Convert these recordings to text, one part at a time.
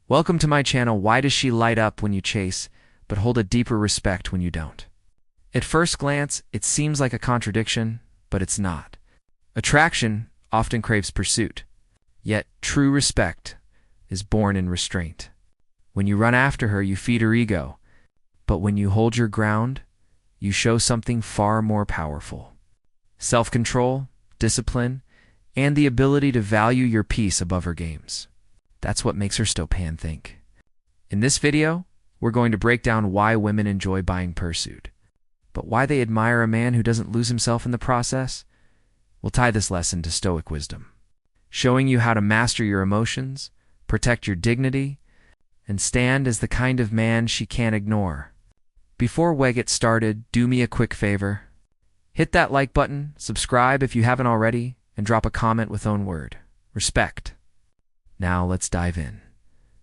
Welcome to my channel. Why does she light up when you chase, but hold a deeper respect when you don't? At first glance, it seems like a contradiction, but it's not. Attraction often craves pursuit, yet true respect is born in restraint. When you run after her, you feed her ego, but when you hold your ground, you show something far more powerful. Self-control, discipline, and the ability to value your peace above her games. That's what makes her Stoic think. In this video, we're going to break down why women enjoy buying pursuit, but why they admire a man who doesn't lose himself in the process. We'll tie this lesson to Stoic wisdom, showing you how to master your emotions, protect your dignity, and stand as the kind of man she can't ignore. Before we get started, do me a quick favor. Hit that like button, subscribe if you haven't already, and drop a comment with own word. Respect. Now let's dive in.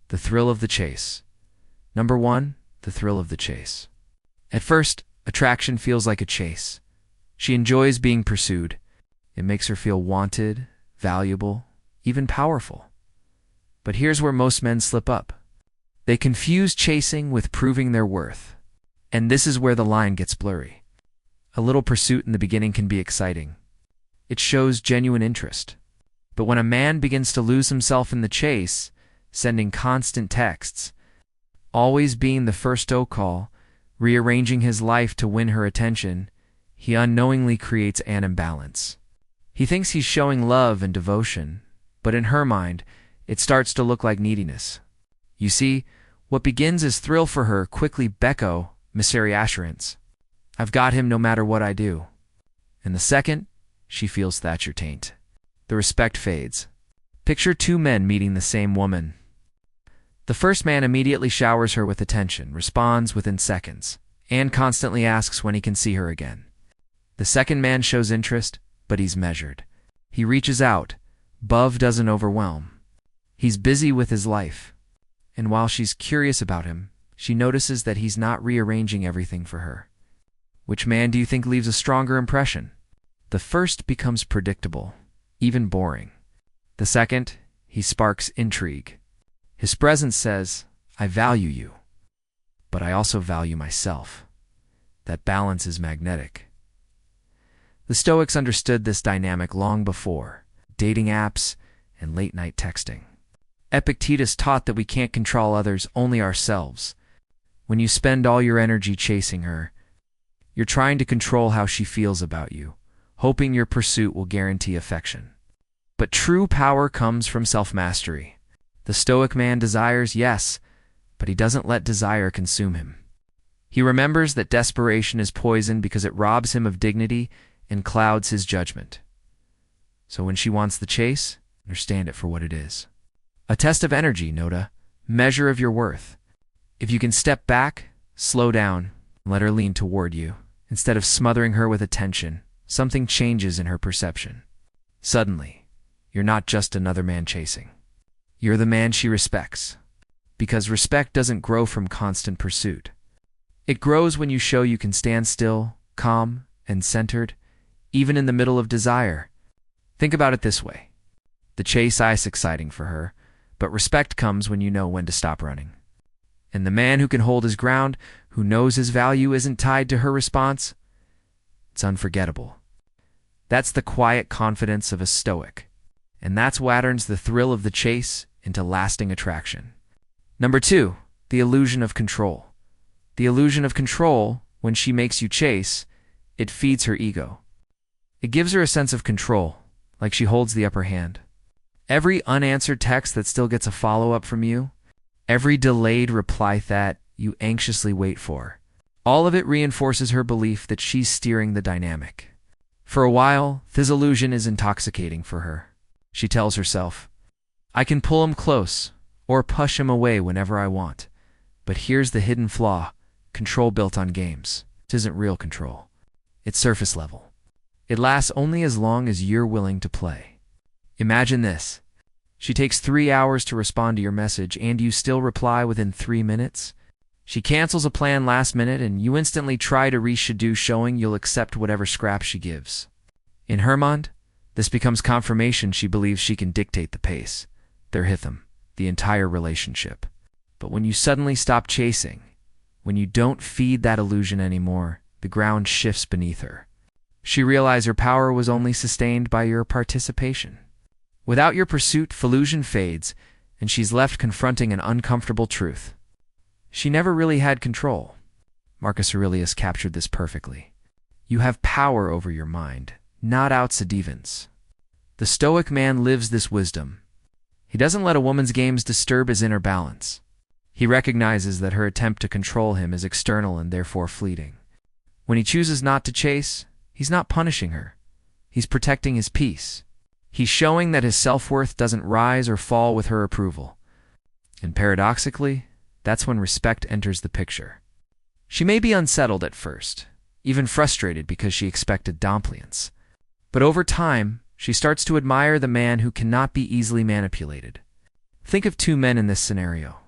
The thrill of the chase. Number 1, the thrill of the chase. At first, attraction feels like a chase. She enjoys being pursued. It makes her feel wanted, valuable, even powerful. But here's where most men slip up. They confuse chasing with proving their worth. And this is where the line gets blurry. A little pursuit in the beginning can be exciting. It shows genuine interest. But when a man begins to lose himself in the chase, sending constant texts, always being the first call, rearranging his life to win her attention, he unknowingly creates an imbalance. He thinks he's showing love and devotion, but in her mind, it starts to look like neediness. You see, what begins as thrill for her quickly becco miseriassurance. I've got him no matter what I do. And the second, she feels Thatcher taint. The respect fades. Picture two men meeting the same woman. The first man immediately showers her with attention, responds within seconds, and constantly asks when he can see her again. The second man shows interest, but he's measured. He reaches out. Bove doesn't overwhelm. He's busy with his life. And while she's curious about him, she notices that he's not rearranging everything for her. Which man do you think leaves a stronger impression? The first becomes predictable, even boring. The second, he sparks intrigue. His presence says, I value you, but I also value myself. That balance is magnetic. The Stoics understood this dynamic long before dating apps and late-night texting. Epictetus taught that we can't control others, only ourselves. When you spend all your energy chasing her, you're trying to control how she feels about you, hoping your pursuit will guarantee affection. But true power comes from self-mastery. The Stoic man desires, yes, but he doesn't let desire consume him. He remembers that desperation is poison because it robs him of dignity and clouds his judgment. So when she wants the chase, understand it for what it is. A test of energy, Noda, measure of your worth. If you can step back, slow down, and let her lean toward you, instead of smothering her with attention, something changes in her perception. Suddenly, you're not just another man chasing. You're the man she respects. Because respect doesn't grow from constant pursuit. It grows when you show you can stand still, calm, and centered, even in the middle of desire. Think about it this way. The chase is exciting for her, but respect comes when you know when to stop running. And the man who can hold his ground, who knows his value isn't tied to her response, it's unforgettable. That's the quiet confidence of a Stoic. And that's what turns the thrill of the chase into lasting attraction. Number 2, the illusion of control. The illusion of control, when she makes you chase, it feeds her ego. It gives her a sense of control, like she holds the upper hand. Every unanswered text that still gets a follow-up from you, every delayed reply that you anxiously wait for, all of it reinforces her belief that she's steering the dynamic. For a while, this illusion is intoxicating for her. She tells herself, I can pull him close or push him away whenever I want. But here's the hidden flaw: control built on games. It isn't real control. It's surface level. It lasts only as long as you're willing to play. Imagine this. She takes 3 hours to respond to your message and you still reply within 3 minutes. She cancels a plan last minute and you instantly try to reschedule, showing you'll accept whatever scraps she gives. In her mind, this becomes confirmation she believes she can dictate the pace, their rhythm, the entire relationship. But when you suddenly stop chasing, when you don't feed that illusion anymore, the ground shifts beneath her. She realized her power was only sustained by your participation. Without your pursuit, illusion fades, and she's left confronting an uncomfortable truth. She never really had control. Marcus Aurelius captured this perfectly. You have power over your mind, not outsidevans. The Stoic man lives this wisdom. He doesn't let a woman's games disturb his inner balance. He recognizes that her attempt to control him is external and therefore fleeting. When he chooses not to chase, he's not punishing her. He's protecting his peace. He's showing that his self-worth doesn't rise or fall with her approval. And paradoxically, that's when respect enters the picture. She may be unsettled at first, even frustrated because she expected compliance. But over time, she starts to admire the man who cannot be easily manipulated. Think of two men in this scenario.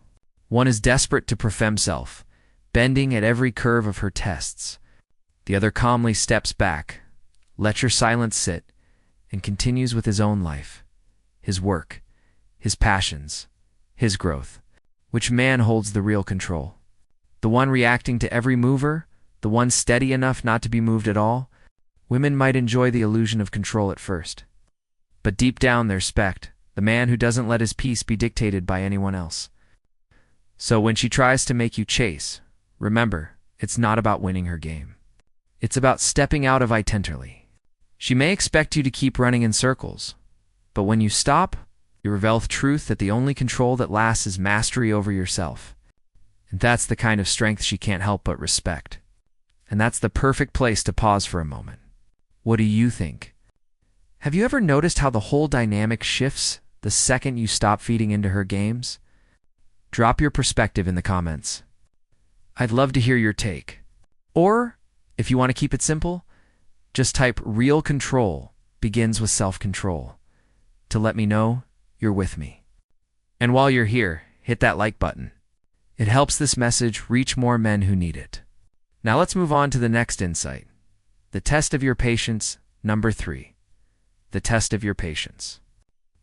One is desperate to prove himself, bending at every curve of her tests. The other calmly steps back, lets your silence sit, and continues with his own life, his work, his passions, his growth. Which man holds the real control? The one reacting to every mover? The one steady enough not to be moved at all? Women might enjoy the illusion of control at first. But deep down they respect the man who doesn't let his peace be dictated by anyone else. So when she tries to make you chase, remember, it's not about winning her game. It's about stepping out of it tenderly. She may expect you to keep running in circles, but when you stop, you reveal the truth that the only control that lasts is mastery over yourself. And that's the kind of strength she can't help but respect. And that's the perfect place to pause for a moment. What do you think? Have you ever noticed how the whole dynamic shifts the second you stop feeding into her games? Drop your perspective in the comments. I'd love to hear your take. Or, if you want to keep it simple, just type "real control begins with self-control" to let me know you're with me. And while you're here, hit that like button. It helps this message reach more men who need it. Now let's move on to the next insight. The test of your patience, number 3. The test of your patience.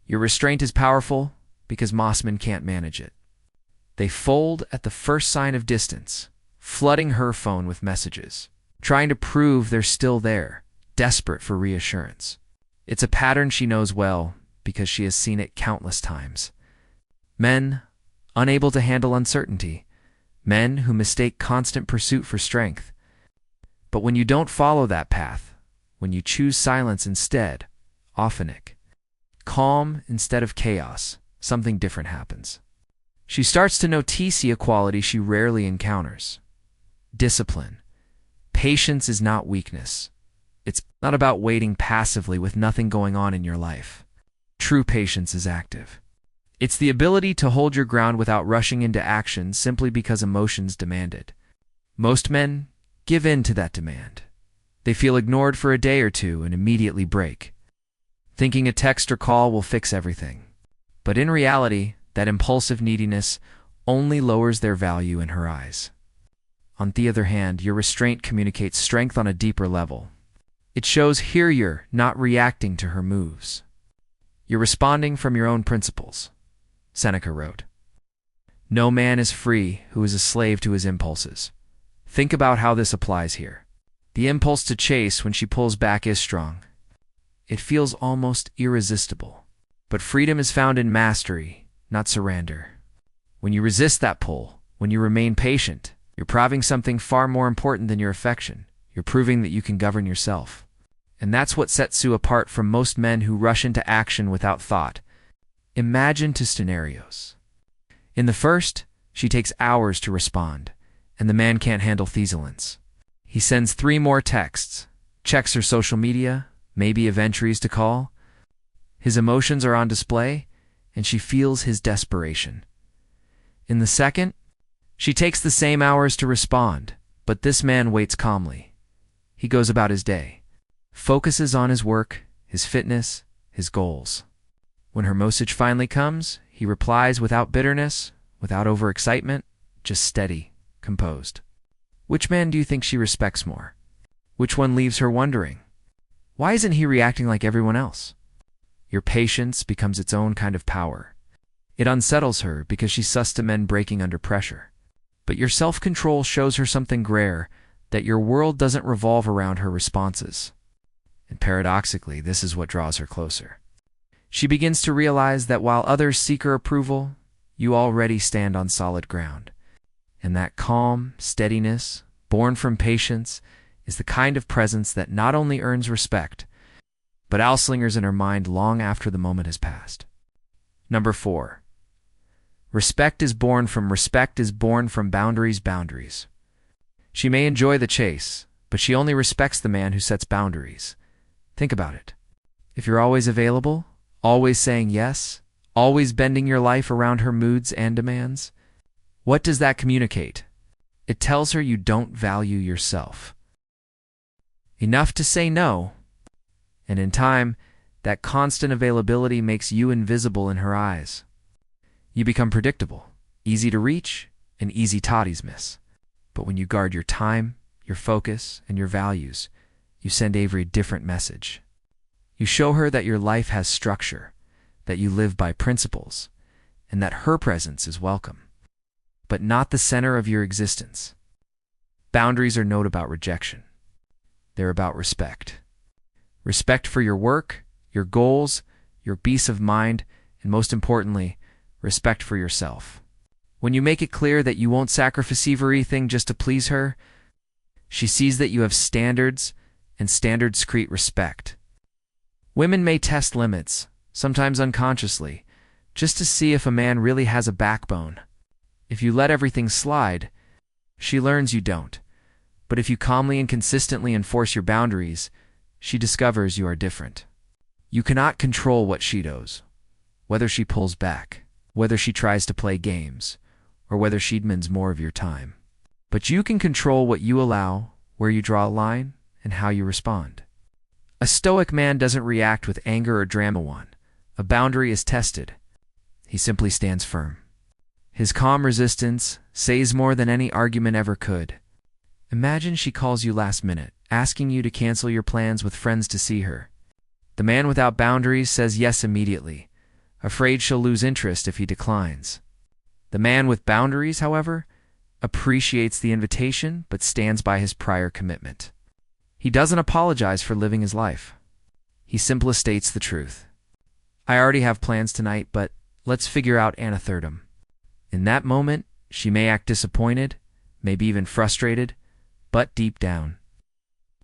Your restraint is powerful because Mossmen can't manage it. They fold at the first sign of distance, flooding her phone with messages, trying to prove they're still there, desperate for reassurance. It's a pattern she knows well because she has seen it countless times. Men, unable to handle uncertainty. Men who mistake constant pursuit for strength. But when you don't follow that path, when you choose silence instead, often calm instead of chaos, something different happens. She starts to notice a quality she rarely encounters. Discipline. Patience is not weakness. It's not about waiting passively with nothing going on in your life. True patience is active. It's the ability to hold your ground without rushing into action simply because emotions demand it. Most men give in to that demand. They feel ignored for a day or two and immediately break, thinking a text or call will fix everything. But in reality, that impulsive neediness only lowers their value in her eyes. On the other hand, your restraint communicates strength on a deeper level. It shows here you're not reacting to her moves. You're responding from your own principles. Seneca wrote, "No man is free who is a slave to his impulses." Think about how this applies here. The impulse to chase when she pulls back is strong. It feels almost irresistible. But freedom is found in mastery, not surrender. When you resist that pull, when you remain patient, you're proving something far more important than your affection. You're proving that you can govern yourself. And that's what sets Sue apart from most men who rush into action without thought. Imagine two scenarios. In the first, she takes hours to respond, and the man can't handle thessalance. He sends 3 more texts, checks her social media, maybe have entries to call. His emotions are on display, and she feels his desperation. In the second, she takes the same hours to respond, but this man waits calmly. He goes about his day, focuses on his work, his fitness, his goals. When her message finally comes, he replies without bitterness, without overexcitement, just steady, composed. Which man do you think she respects more? Which one leaves her wondering, why isn't he reacting like everyone else? Your patience becomes its own kind of power. It unsettles her because she's used to men breaking under pressure. But your self-control shows her something rare, that your world doesn't revolve around her responses. And paradoxically, this is what draws her closer. She begins to realize that while others seek her approval, you already stand on solid ground. And that calm, steadiness, born from patience, is the kind of presence that not only earns respect, but outlingers in her mind long after the moment has passed. Number 4. Respect is born from boundaries. She may enjoy the chase, but she only respects the man who sets boundaries. Think about it. If you're always available, always saying yes, always bending your life around her moods and demands, what does that communicate? It tells her you don't value yourself enough to say no. And in time, that constant availability makes you invisible in her eyes. You become predictable, easy to reach, and easy toddies miss. But when you guard your time, your focus, and your values, you send Avery a different message. You show her that your life has structure, that you live by principles, and that her presence is welcome, but not the center of your existence. Boundaries are not about rejection. They're about respect. Respect for your work, your goals, your peace of mind, and most importantly, respect for yourself. When you make it clear that you won't sacrifice everything just to please her, she sees that you have standards, and standards create respect. Women may test limits, sometimes unconsciously, just to see if a man really has a backbone. If you let everything slide, she learns you don't. But if you calmly and consistently enforce your boundaries, she discovers you are different. You cannot control what she does, whether she pulls back, whether she tries to play games, or whether she demands more of your time. But you can control what you allow, where you draw a line, and how you respond. A Stoic man doesn't react with anger or drama. A boundary is tested. He simply stands firm. His calm resistance says more than any argument ever could. Imagine she calls you last minute, asking you to cancel your plans with friends to see her. The man without boundaries says yes immediately, afraid she'll lose interest if he declines. The man with boundaries, however, appreciates the invitation but stands by his prior commitment. He doesn't apologize for living his life. He simply states the truth. I already have plans tonight, but let's figure out anatherdum. In that moment, she may act disappointed, maybe even frustrated, but deep down,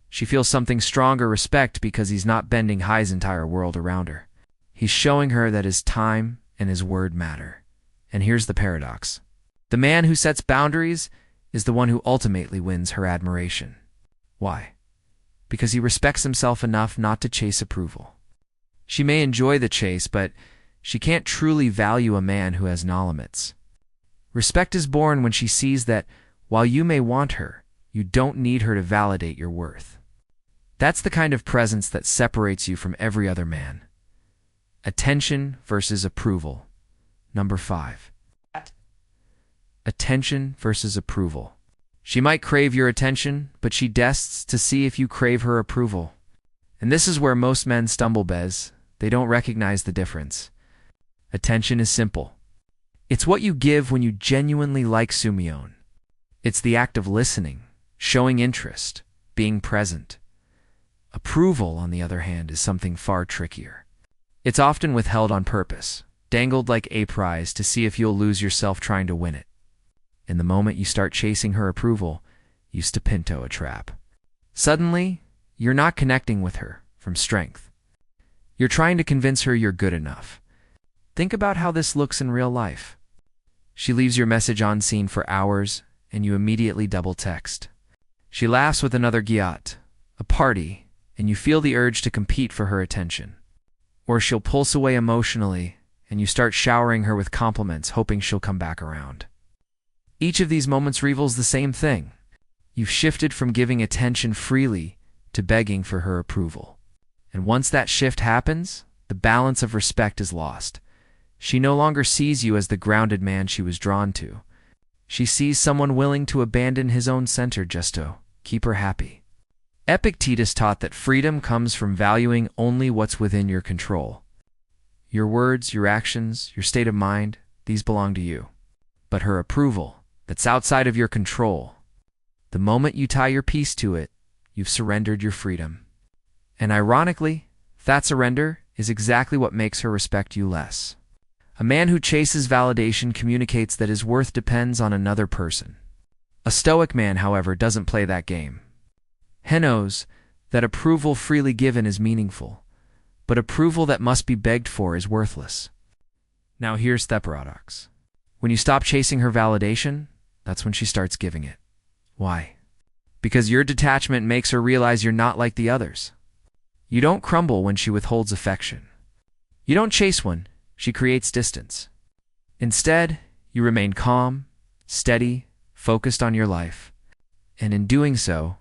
she feels something stronger respect because he's not bending his entire world around her. He's showing her that his time and his word matter. And here's the paradox. The man who sets boundaries is the one who ultimately wins her admiration. Why? Because he respects himself enough not to chase approval. She may enjoy the chase, but she can't truly value a man who has no limits. Respect is born when she sees that while you may want her, you don't need her to validate your worth. That's the kind of presence that separates you from every other man. Attention versus approval. Number 5. Attention versus approval. She might crave your attention, but she tests to see if you crave her approval. And this is where most men stumble, Bez. They don't recognize the difference. Attention is simple. It's what you give when you genuinely like Sumion. It's the act of listening, showing interest, being present. Approval, on the other hand, is something far trickier. It's often withheld on purpose, dangled like a prize to see if you'll lose yourself trying to win it. In the moment you start chasing her approval, you step into a trap. Suddenly, you're not connecting with her from strength. You're trying to convince her you're good enough. Think about how this looks in real life. She leaves your message on scene for hours, and you immediately double text. She laughs with another gyat, a party, and you feel the urge to compete for her attention. Or she'll pulse away emotionally, and you start showering her with compliments, hoping she'll come back around. Each of these moments reveals the same thing. You've shifted from giving attention freely to begging for her approval. And once that shift happens, the balance of respect is lost. She no longer sees you as the grounded man she was drawn to. She sees someone willing to abandon his own center just to keep her happy. Epictetus taught that freedom comes from valuing only what's within your control. Your words, your actions, your state of mind, these belong to you. But her approval, that's outside of your control, the moment you tie your peace to it, you've surrendered your freedom. And ironically, that surrender is exactly what makes her respect you less. A man who chases validation communicates that his worth depends on another person. A Stoic man, however, doesn't play that game. He knows that approval freely given is meaningful, but approval that must be begged for is worthless. Now here's the paradox. When you stop chasing her validation, that's when she starts giving it. Why? Because your detachment makes her realize you're not like the others. You don't crumble when she withholds affection. You don't chase when she creates distance. Instead, you remain calm, steady, focused on your life. And in doing so,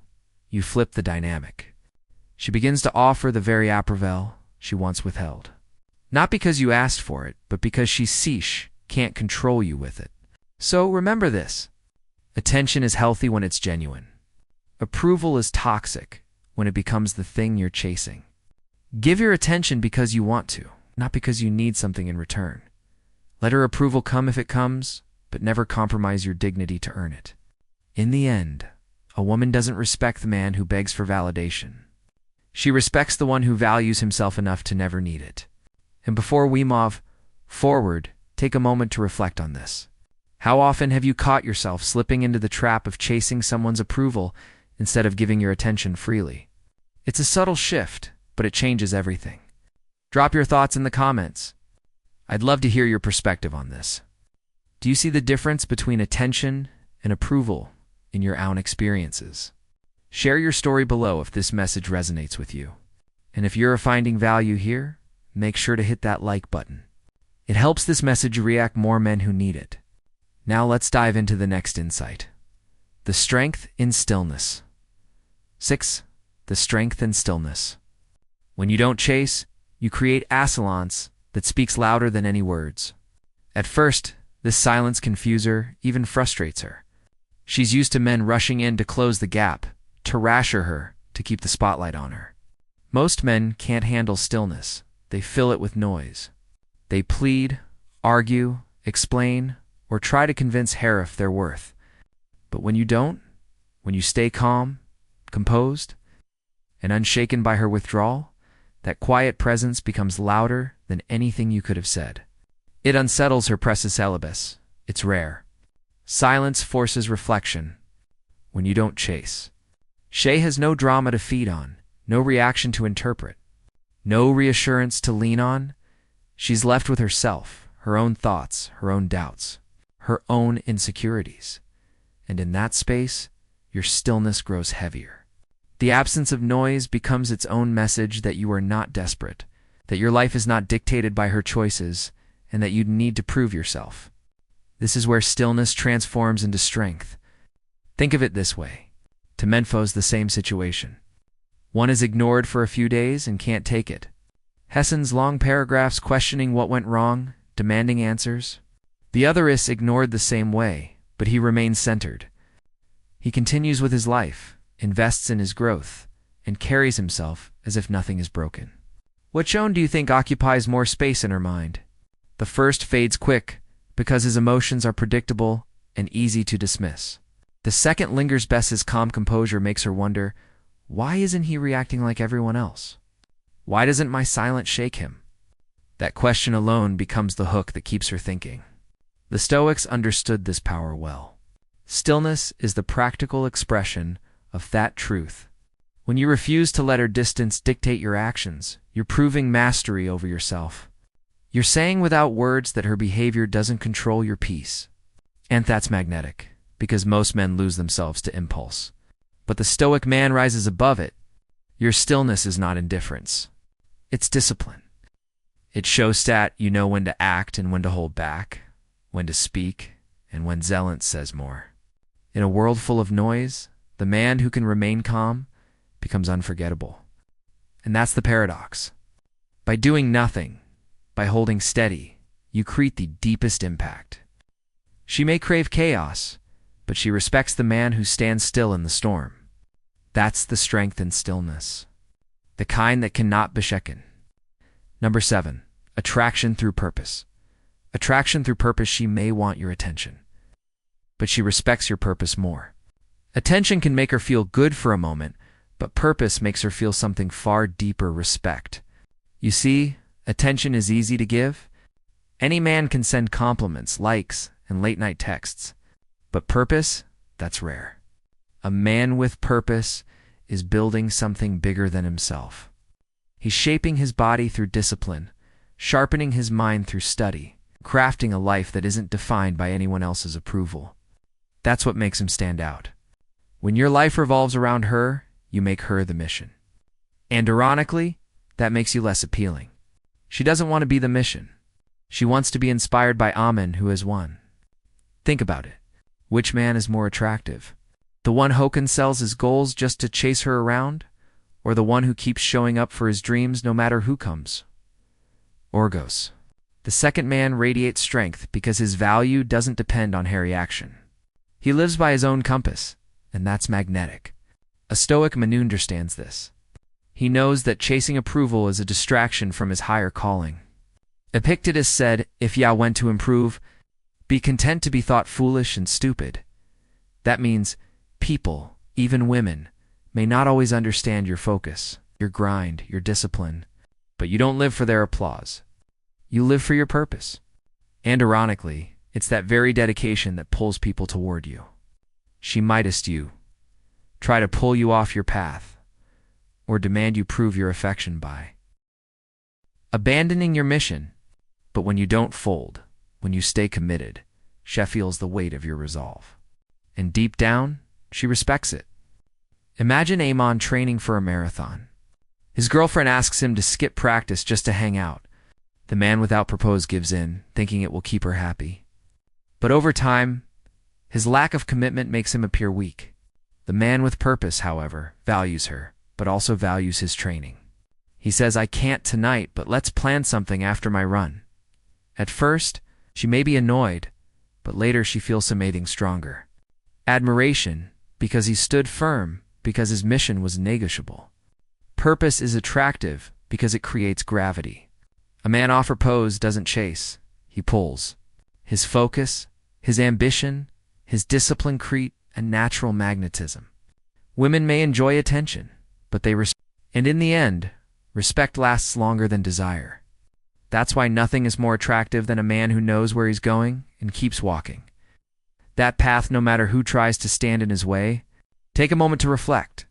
you flip the dynamic. She begins to offer the very approval she once withheld. Not because you asked for it, but because she can't control you with it. So remember this. Attention is healthy when it's genuine. Approval is toxic when it becomes the thing you're chasing. Give your attention because you want to, not because you need something in return. Let her approval come if it comes, but never compromise your dignity to earn it. In the end, a woman doesn't respect the man who begs for validation. She respects the one who values himself enough to never need it. And before we move forward, take a moment to reflect on this. How often have you caught yourself slipping into the trap of chasing someone's approval instead of giving your attention freely? It's a subtle shift, but it changes everything. Drop your thoughts in the comments. I'd love to hear your perspective on this. Do you see the difference between attention and approval in your own experiences? Share your story below if this message resonates with you. And if you're finding value here, make sure to hit that like button. It helps this message reach more men who need it. Now let's dive into the next insight. The strength in stillness. 6. The strength in stillness. When you don't chase, you create assilance that speaks louder than any words. At first, this silence confuses her, even frustrates her. She's used to men rushing in to close the gap, to rasher her, to keep the spotlight on her. Most men can't handle stillness. They fill it with noise. They plead, argue, explain, or try to convince her of their worth. But when you don't, when you stay calm, composed, and unshaken by her withdrawal, that quiet presence becomes louder than anything you could have said. It unsettles her precious celibus. It's rare. Silence forces reflection. When you don't chase. Shay has no drama to feed on, no reaction to interpret, no reassurance to lean on. She's left with herself, her own thoughts, her own doubts, her own insecurities. And in that space, your stillness grows heavier. The absence of noise becomes its own message that you are not desperate, that your life is not dictated by her choices, and that you need to prove yourself. This is where stillness transforms into strength. Think of it this way. To Menfo's the same situation. One is ignored for a few days and can't take it. Hessen's long paragraphs questioning what went wrong, demanding answers. The other is ignored the same way, but he remains centered. He continues with his life, invests in his growth, and carries himself as if nothing is broken. Which Joan do you think occupies more space in her mind? The first fades quick because his emotions are predictable and easy to dismiss. The second lingers best. His calm composure makes her wonder, why isn't he reacting like everyone else? Why doesn't my silence shake him? That question alone becomes the hook that keeps her thinking. The Stoics understood this power well. Stillness is the practical expression of that truth. When you refuse to let her distance dictate your actions, you're proving mastery over yourself. You're saying without words that her behavior doesn't control your peace. And that's magnetic, because most men lose themselves to impulse. But the Stoic man rises above it. Your stillness is not indifference. It's discipline. It shows that you know when to act and when to hold back, when to speak, and when Zelent says more. In a world full of noise, the man who can remain calm becomes unforgettable. And that's the paradox. By doing nothing, by holding steady, you create the deepest impact. She may crave chaos, but she respects the man who stands still in the storm. That's the strength in stillness, the kind that cannot be shaken. Number 7. Attraction through purpose. Attraction through purpose, she may want your attention, but she respects your purpose more. Attention can make her feel good for a moment, but purpose makes her feel something far deeper: respect. You see, attention is easy to give. Any man can send compliments, likes, and late-night texts. But purpose, that's rare. A man with purpose is building something bigger than himself. He's shaping his body through discipline, sharpening his mind through study, crafting a life that isn't defined by anyone else's approval. That's what makes him stand out. When your life revolves around her, you make her the mission. And ironically, that makes you less appealing. She doesn't want to be the mission. She wants to be inspired by Amen, who has won. Think about it. Which man is more attractive? The one Hokan sells his goals just to chase her around? Or the one who keeps showing up for his dreams no matter who comes or goes? The second man radiates strength because his value doesn't depend on hairy action. He lives by his own compass, and that's magnetic. A Stoic man understands this. He knows that chasing approval is a distraction from his higher calling. Epictetus said, "If ya want to improve, be content to be thought foolish and stupid." That means people, even women, may not always understand your focus, your grind, your discipline, but you don't live for their applause. You live for your purpose. And ironically, it's that very dedication that pulls people toward you. She mightest you, try to pull you off your path, or demand you prove your affection by abandoning your mission. But when you don't fold, when you stay committed, she feels the weight of your resolve. And deep down, she respects it. Imagine Amon training for a marathon. His girlfriend asks him to skip practice just to hang out. The man without purpose gives in, thinking it will keep her happy. But over time, his lack of commitment makes him appear weak. The man with purpose, however, values her, but also values his training. He says, "I can't tonight, but let's plan something after my run." At first, she may be annoyed, but later she feels something stronger. Admiration, because he stood firm, because his mission was negotiable. Purpose is attractive because it creates gravity. A man off purpose doesn't chase, he pulls. His focus, his ambition, his discipline create a natural magnetism. Women may enjoy attention, but they respect. And in the end, respect lasts longer than desire. That's why nothing is more attractive than a man who knows where he's going and keeps walking that path no matter who tries to stand in his way. Take a moment to reflect.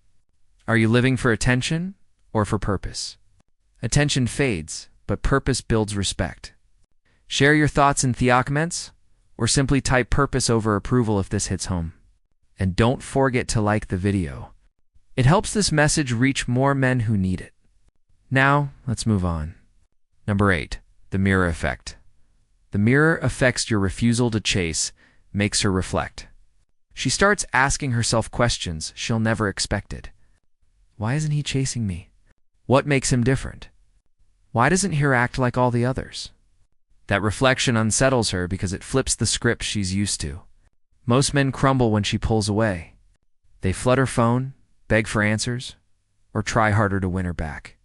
Are you living for attention or for purpose? Attention fades, but purpose builds respect. Share your thoughts in the comments, or simply type purpose over approval if this hits home. And don't forget to like the video. It helps this message reach more men who need it. Now, let's move on. Number 8, the mirror effect. The mirror affects your refusal to chase, makes her reflect. She starts asking herself questions she'll never expected. Why isn't he chasing me? What makes him different? Why doesn't he act like all the others? That reflection unsettles her because it flips the script she's used to. Most men crumble when she pulls away. They flood her phone, beg for answers, or try harder to win her back.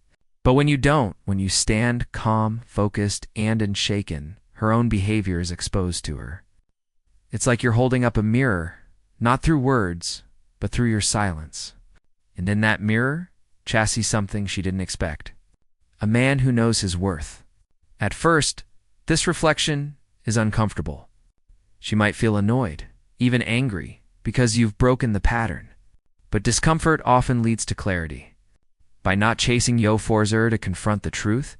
But when you don't, when you stand calm, focused, and unshaken, her own behavior is exposed to her. It's like you're holding up a mirror, not through words, but through your silence. And in that mirror, Chas sees something she didn't expect. A man who knows his worth. At first, this reflection is uncomfortable. She might feel annoyed, even angry, because you've broken the pattern. But discomfort often leads to clarity. By not chasing Yo Forzer to confront the truth,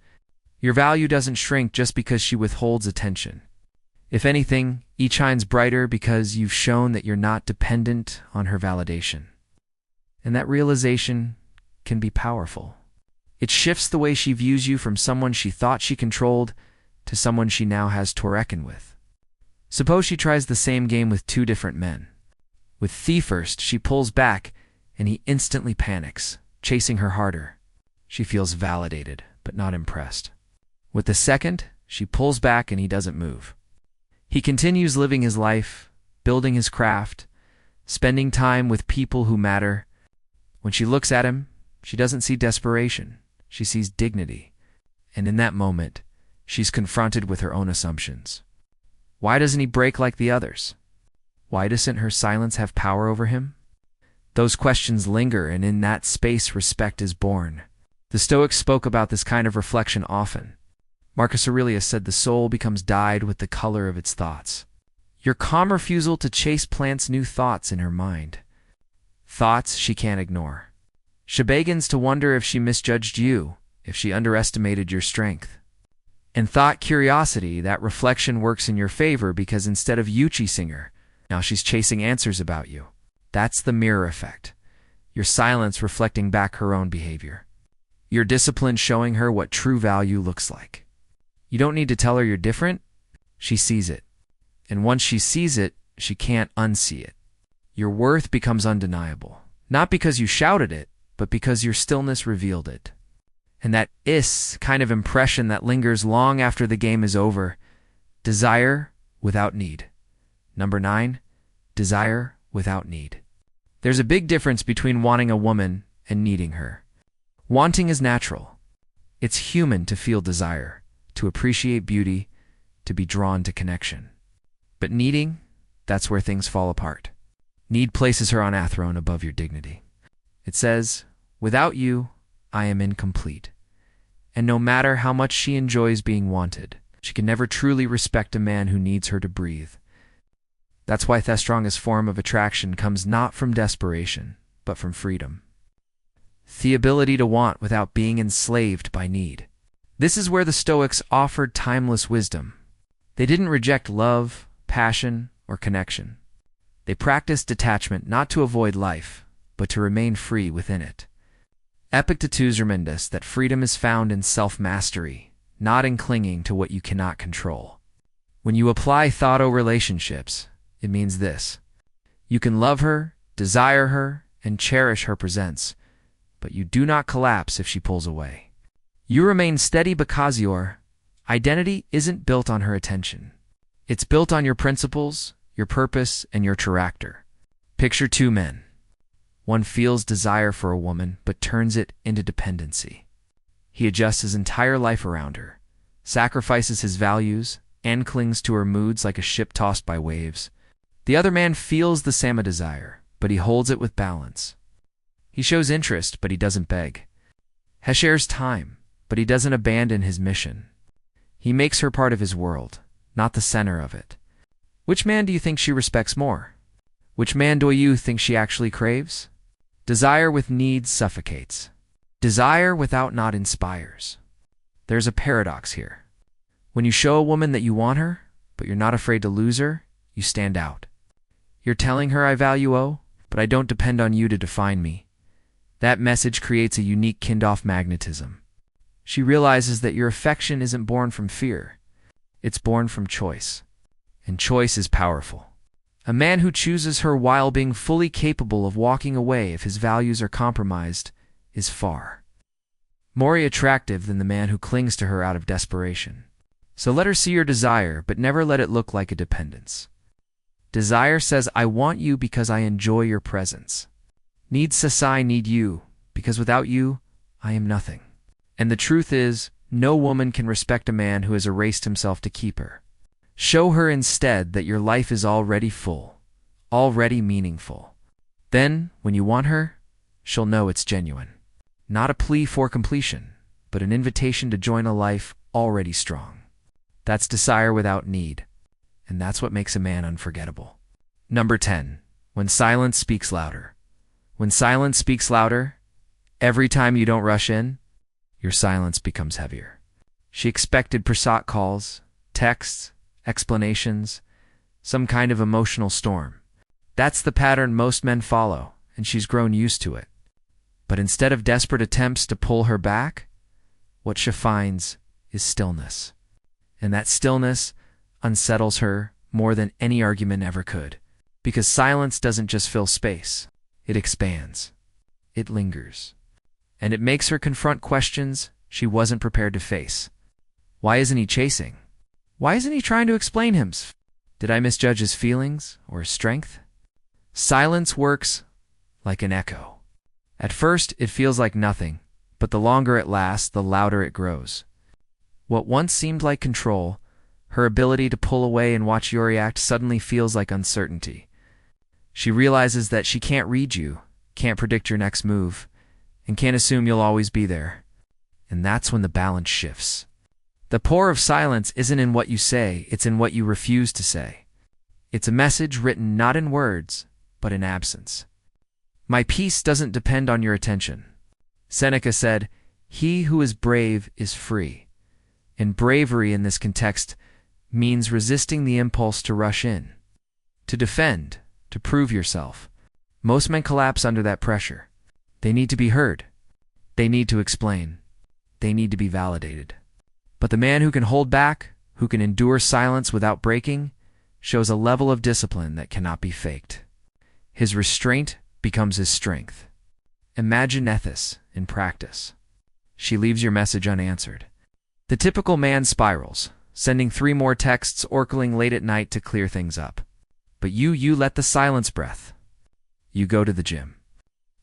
your value doesn't shrink just because she withholds attention. If anything, each shines brighter because you've shown that you're not dependent on her validation. And that realization can be powerful. It shifts the way she views you from someone she thought she controlled to someone she now has to reckon with. Suppose she tries the same game with 2 different men. With the first, she pulls back and he instantly panics, chasing her harder. She feels validated, but not impressed. With the second, she pulls back and he doesn't move. He continues living his life, building his craft, spending time with people who matter. When she looks at him, she doesn't see desperation. She sees dignity. And in that moment, She's confronted with her own assumptions. Why doesn't he break like the others? Why doesn't her silence have power over him? Those questions linger, and in that space respect is born. The Stoics spoke about this kind of reflection often. Marcus Aurelius said the soul becomes dyed with the color of its thoughts. Your calm refusal to chase plants new thoughts in her mind. Thoughts she can't ignore. She begins to wonder if she misjudged you, if she underestimated your strength. In thought curiosity, that reflection works in your favor because instead of you chasing her, now she's chasing answers about you. That's the mirror effect. Your silence reflecting back her own behavior. Your discipline showing her what true value looks like. You don't need to tell her you're different. She sees it. And once she sees it, she can't unsee it. Your worth becomes undeniable. Not because you shouted it, but because your stillness revealed it. And that kind of impression that lingers long after the game is over. Desire without need. Number 9, desire without need. There's a big difference between wanting a woman and needing her. Wanting is natural. It's human to feel desire, to appreciate beauty, to be drawn to connection. But needing, that's where things fall apart. Need places her on a throne above your dignity. It says, without you, I am incomplete. And no matter how much she enjoys being wanted, she can never truly respect a man who needs her to breathe. That's why the strongest form of attraction comes not from desperation, but from freedom. The ability to want without being enslaved by need. This is where the Stoics offered timeless wisdom. They didn't reject love, passion, or connection. They practiced detachment not to avoid life, but to remain free within it. Epictetus reminds us that freedom is found in self-mastery, not in clinging to what you cannot control. When you apply thought-o relationships, it means this. You can love her, desire her, and cherish her presence, but you do not collapse if she pulls away. You remain steady because your identity isn't built on her attention. It's built on your principles, your purpose, and your character. Picture 2 men. One feels desire for a woman, but turns it into dependency. He adjusts his entire life around her, sacrifices his values, and clings to her moods like a ship tossed by waves. The other man feels the same desire, but he holds it with balance. He shows interest, but he doesn't beg. He shares time, but he doesn't abandon his mission. He makes her part of his world, not the center of it. Which man do you think she respects more? Which man do you think she actually craves? Desire with needs suffocates. Desire without not inspires. There's a paradox here. When you show a woman that you want her, but you're not afraid to lose her, you stand out. You're telling her I value you, but I don't depend on you to define me. That message creates a unique kind-of magnetism. She realizes that your affection isn't born from fear. It's born from choice. And choice is powerful. A man who chooses her while being fully capable of walking away if his values are compromised is far more attractive than the man who clings to her out of desperation. So let her see your desire, but never let it look like a dependence. Desire says, I want you because I enjoy your presence. Need says, I need you, because without you, I am nothing. And the truth is, no woman can respect a man who has erased himself to keep her. Show her instead that your life is already full, already meaningful. Then, when you want her, she'll know it's genuine. Not a plea for completion, but an invitation to join a life already strong. That's desire without need. And that's what makes a man unforgettable. Number 10. When silence speaks louder. When silence speaks louder, every time you don't rush in, your silence becomes heavier. She expected precise calls, texts, explanations, some kind of emotional storm. That's the pattern most men follow, and she's grown used to it. But instead of desperate attempts to pull her back, what she finds is stillness. And that stillness unsettles her more than any argument ever could. Because silence doesn't just fill space. It expands. It lingers. And it makes her confront questions she wasn't prepared to face. Why isn't he chasing? Why isn't he trying to explain himself? Did I misjudge his feelings or his strength? Silence works like an echo. At first, it feels like nothing, but the longer it lasts, the louder it grows. What once seemed like control, her ability to pull away and watch you react, suddenly feels like uncertainty. She realizes that she can't read you, can't predict your next move, and can't assume you'll always be there. And that's when the balance shifts. The power of silence isn't in what you say, it's in what you refuse to say. It's a message written not in words, but in absence. My peace doesn't depend on your attention. Seneca said, "He who is brave is free." And bravery in this context means resisting the impulse to rush in, to defend, to prove yourself. Most men collapse under that pressure. They need to be heard. They need to explain. They need to be validated. But the man who can hold back, who can endure silence without breaking, shows a level of discipline that cannot be faked. His restraint becomes his strength. Imagine Ethis in practice. She leaves your message unanswered. The typical man spirals, sending 3 more texts, oracling late at night to clear things up. But you let the silence breath. You go to the gym.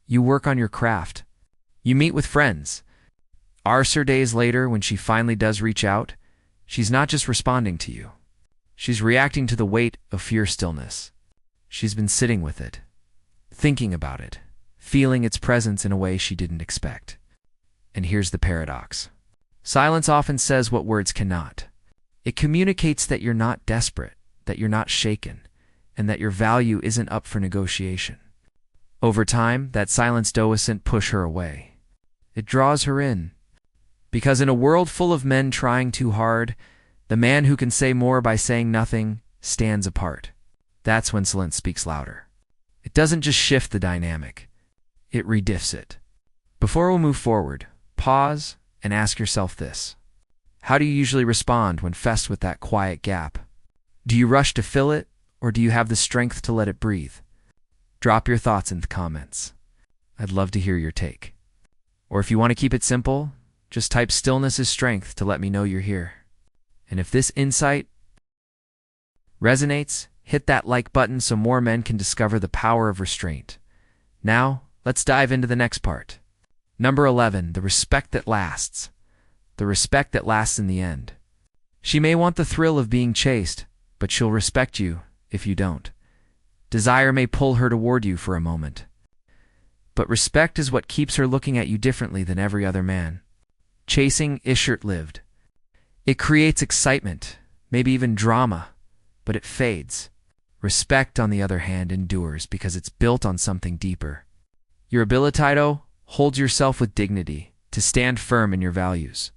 You work on your craft. You meet with friends. Hours or days later, when she finally does reach out, she's not just responding to you. She's reacting to the weight of fear stillness. She's been sitting with it, thinking about it, feeling its presence in a way she didn't expect. And here's the paradox. Silence often says what words cannot. It communicates that you're not desperate, that you're not shaken, and that your value isn't up for negotiation. Over time, that silence doesn't push her away. It draws her in. Because in a world full of men trying too hard, the man who can say more by saying nothing stands apart. That's when silence speaks louder. It doesn't just shift the dynamic. It rediffs it. Before we move forward, pause and ask yourself this. How do you usually respond when faced with that quiet gap? Do you rush to fill it, or do you have the strength to let it breathe? Drop your thoughts in the comments. I'd love to hear your take. Or if you want to keep it simple, just type "stillness is strength" to let me know you're here. And if this insight resonates, hit that like button so more men can discover the power of restraint. Now, let's dive into the next part. Number 11, the respect that lasts. The respect that lasts in the end. She may want the thrill of being chased, but she'll respect you if you don't. Desire may pull her toward you for a moment. But respect is what keeps her looking at you differently than every other man. Chasing is short-lived. It creates excitement, maybe even drama, but it fades. Respect, on the other hand, endures because it's built on something deeper. Your ability holds yourself with dignity, to stand firm in your values,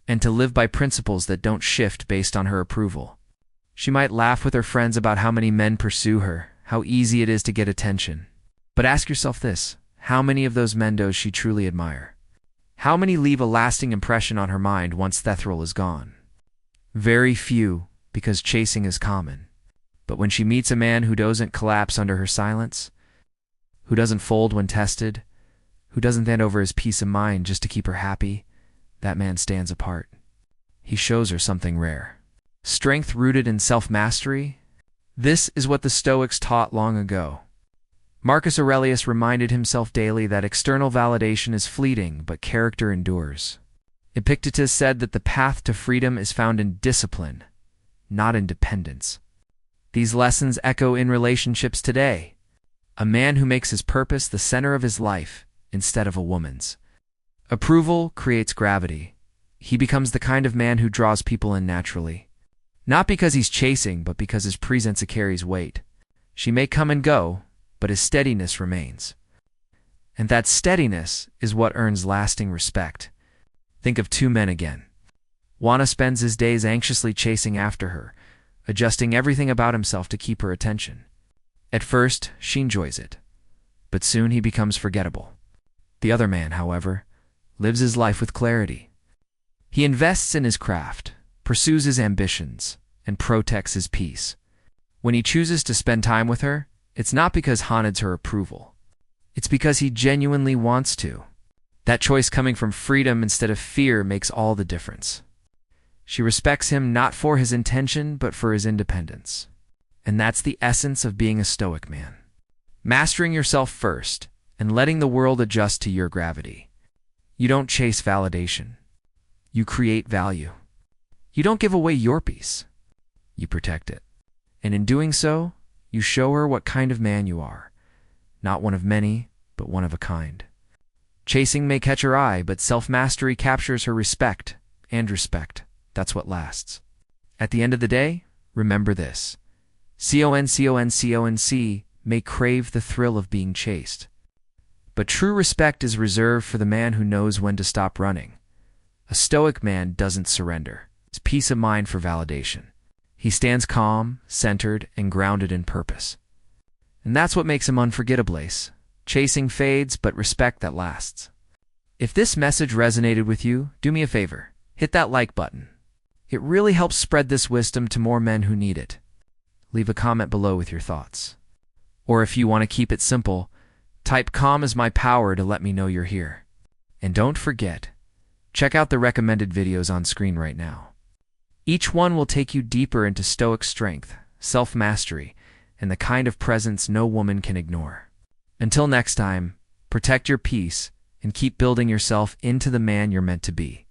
and to live by principles that don't shift based on her approval. She might laugh with her friends about how many men pursue her, how easy it is to get attention. But ask yourself this, how many of those men does she truly admire? How many leave a lasting impression on her mind once that thrill is gone? Very few, because chasing is common. But when she meets a man who doesn't collapse under her silence, who doesn't fold when tested, who doesn't hand over his peace of mind just to keep her happy, that man stands apart. He shows her something rare. Strength rooted in self-mastery. This is what the Stoics taught long ago. Marcus Aurelius reminded himself daily that external validation is fleeting, but character endures. Epictetus said that the path to freedom is found in discipline, not in dependence. These lessons echo in relationships today. A man who makes his purpose the center of his life instead of a woman's. Approval creates gravity. He becomes the kind of man who draws people in naturally. Not because he's chasing, but because his presence carries weight. She may come and go, but his steadiness remains. And that steadiness is what earns lasting respect. Think of 2 men again. One spends his days anxiously chasing after her, adjusting everything about himself to keep her attention. At first, she enjoys it, but soon he becomes forgettable. The other man, however, lives his life with clarity. He invests in his craft, pursues his ambitions, and protects his peace. When he chooses to spend time with her, it's not because he needs her approval. It's because he genuinely wants to. That choice coming from freedom instead of fear makes all the difference. She respects him not for his intention, but for his independence. And that's the essence of being a Stoic man. Mastering yourself first, and letting the world adjust to your gravity. You don't chase validation. You create value. You don't give away your peace. You protect it. And in doing so, you show her what kind of man you are. Not one of many, but one of a kind. Chasing may catch her eye, but self-mastery captures her respect, and respect, that's what lasts. At the end of the day, remember this. Conconconc may crave the thrill of being chased. But true respect is reserved for the man who knows when to stop running. A Stoic man doesn't surrender. It's peace of mind for validation. He stands calm, centered, and grounded in purpose. And that's what makes him unforgettable. Chasing fades, but respect that lasts. If this message resonated with you, do me a favor. Hit that like button. It really helps spread this wisdom to more men who need it. Leave a comment below with your thoughts. Or if you want to keep it simple, type "calm is my power" to let me know you're here. And don't forget, check out the recommended videos on screen right now. Each one will take you deeper into Stoic strength, self-mastery, and the kind of presence no woman can ignore. Until next time, protect your peace and keep building yourself into the man you're meant to be.